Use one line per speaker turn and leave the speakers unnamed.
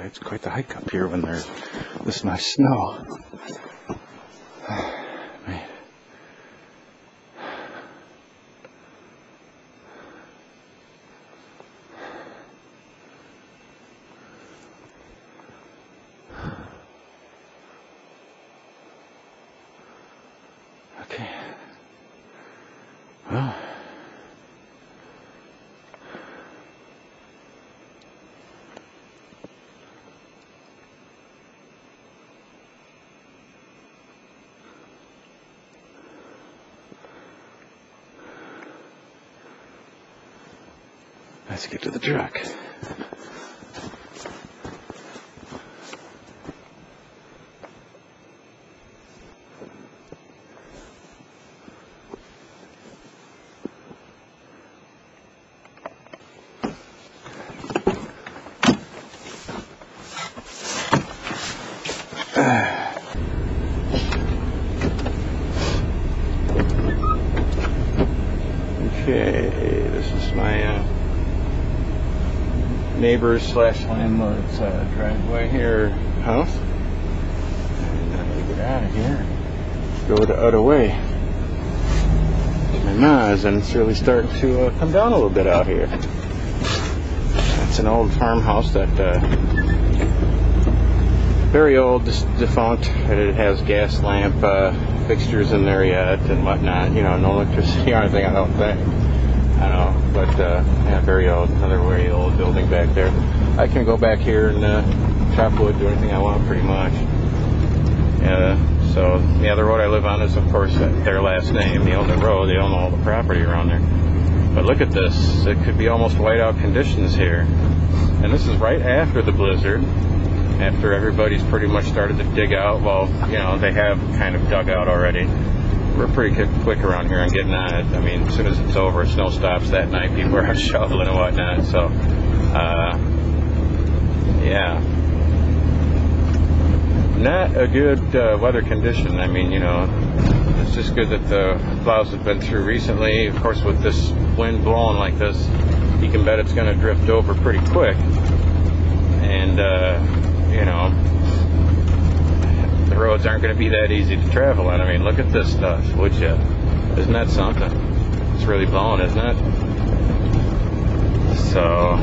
it's quite the hike up here when there's this much snow. Man. Okay. Well. Let's get to the truck. Okay, this is my neighbor's / landlord's driveway here, house. And I'm gonna get out of here, go the other way to my ma's, and it's really starting to come down a little bit out here. It's an old farmhouse that very old, defunct. It has gas lamp fixtures in there yet and whatnot. You know, no electricity or anything, I don't think. I don't know, but yeah, very old, another very old building back there. I can go back here and chop wood, do anything I want, pretty much. So yeah, the road I live on is, of course, their last name. They own the road, they own all the property around there. But look at this, it could be almost whiteout conditions here. And this is right after the blizzard, after everybody's pretty much started to dig out. Well, you know, they have kind of dug out already. We're pretty quick around here on getting on it. I mean, as soon as it's over, snow stops that night, people are out shoveling and whatnot. So, yeah. Not a good weather condition. I mean, you know, it's just good that the plows have been through recently. Of course, with this wind blowing like this, you can bet it's going to drift over pretty quick. And, you know, the roads aren't going to be that easy to travel on. I mean, look at this stuff, would you? Isn't that something? It's really blowing, isn't it? So,